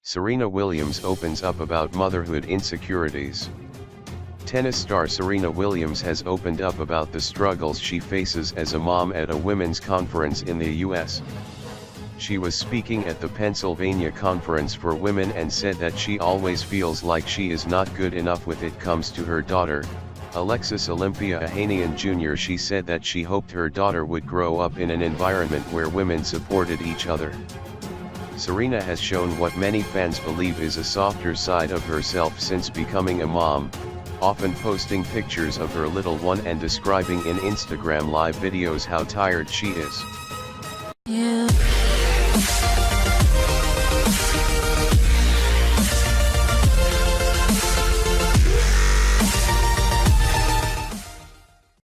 Serena Williams opens up about motherhood insecurities. Tennis star Serena Williams has opened up about the struggles she faces as a mom at a women's conference in the U.S. She was speaking at the Pennsylvania Conference for Women and said that she always feels like she is not good enough when it comes to her daughter, Alexis Olympia Ohanian Jr. She said that she hoped her daughter would grow up in an environment where women supported each other. Serena has shown what many fans believe is a softer side of herself since becoming a mom, often posting pictures of her little one and describing in Instagram live videos how tired she is.